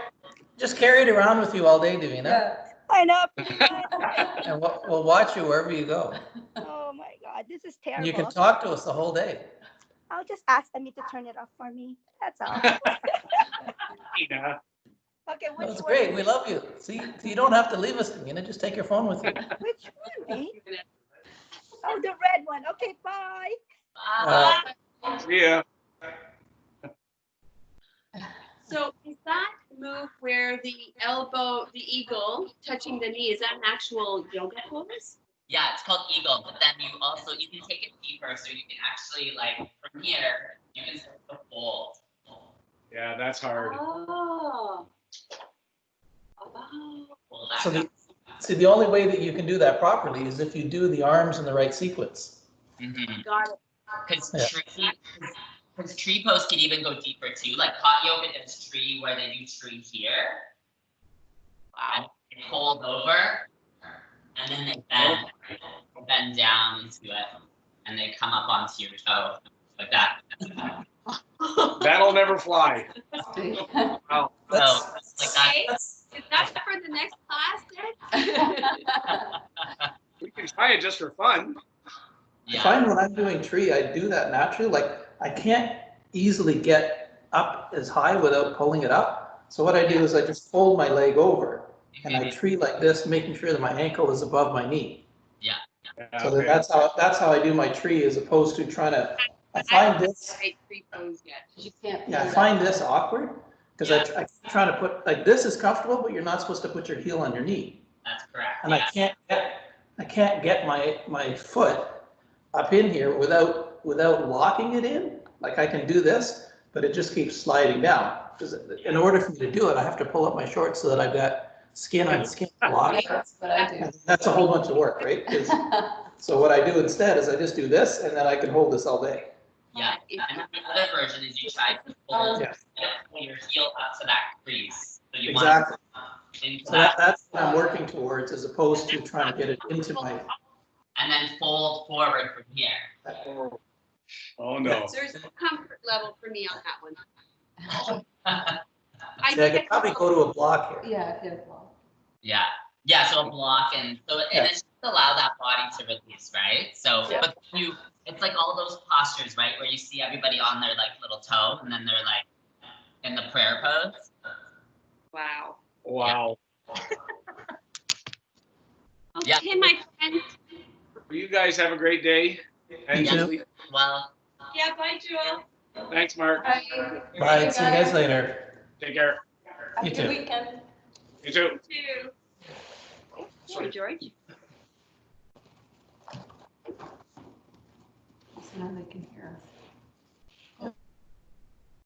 Just carry it around with you all day, Davina,
Yeah.
I know.
and we'll watch you wherever you go.
Oh my God, this is
And you can
terrible.
talk to us the whole day.
I'll just ask Emmy to turn it off for me. That's all.
Yeah.
Okay, which
That's
one?
great. We love you. See, you don't have to leave us, Davina. Just take your phone with you.
Which one, me? Oh, the red one. Okay, bye.
Yeah.
So is that move where the elbow, the eagle touching the knee, is that an actual yoga pose?
Yeah, it's called eagle, but then you can take it deeper, so you can actually like from here, you can start to fold.
Yeah, that's hard.
Oh. Oh.
Fold back
So
up.
the only way that you can do that properly is if you do the arms in the right sequence.
Got it.
Because tree pose can even go deeper too. Like hot yoga does tree where they do tree here. Wow. They fold over, and then they bend down into it, and they come up onto your toe like that.
That'll never fly. Wow.
So
That's-
like that.
Okay, is that for the next class, Dick?
We can try it just for fun.
I
Yeah.
find when I'm doing tree, I do that naturally. Like I can't easily get up as high without pulling it up. So what I do is I just fold my leg over and I tree like this, making sure that my ankle is above my knee.
Yeah,
So that
okay.
that's how I do my tree, as opposed to trying to. I find this.
Right, free pose yet.
You can't.
Yeah, I
do
find
that.
this awkward because I keep trying to put, like, this is comfortable, but you're not supposed to put your heel on your knee.
That's correct.
And
Yeah.
I can't get my foot up in here without locking it in. Like I can do this, but it just keeps sliding down. Because in order for me to do it, I have to pull up my shorts so that I've got skin on skin block.
Yeah, that's what I do.
And that's a whole bunch of work, right? 'Cause- so what I do instead is I just do this and then I can hold this all day.
Yeah. And then the other version is you try to pull
Yeah.
your heel up to that crease. So you
Exactly.
want into
So
that,
that's what I'm working towards, as opposed to trying to get it into my.
and then fold forward from here.
Oh, no.
There's no comfort level for me on that one.
See, I could probably go to a block here.
Yeah, yeah. Well,
Yeah. Yeah, so a block and it's just allow that body to release, right? So
Yeah.
but it's like all those postures, right? Where you see everybody on their like little toe and then they're like in the prayer pose.
Wow.
Wow.
Yeah.
Okay, my friend.
Well, you guys have a great day. And
You too.
Julie,
Well,
Yeah, bye, Jewel.
thanks, Mark.
bye.
Bye, see you guys later.
Take care.
Have a
You
good
too.
weekend.
You too.
Too. Sorry, George.
So now they can hear us.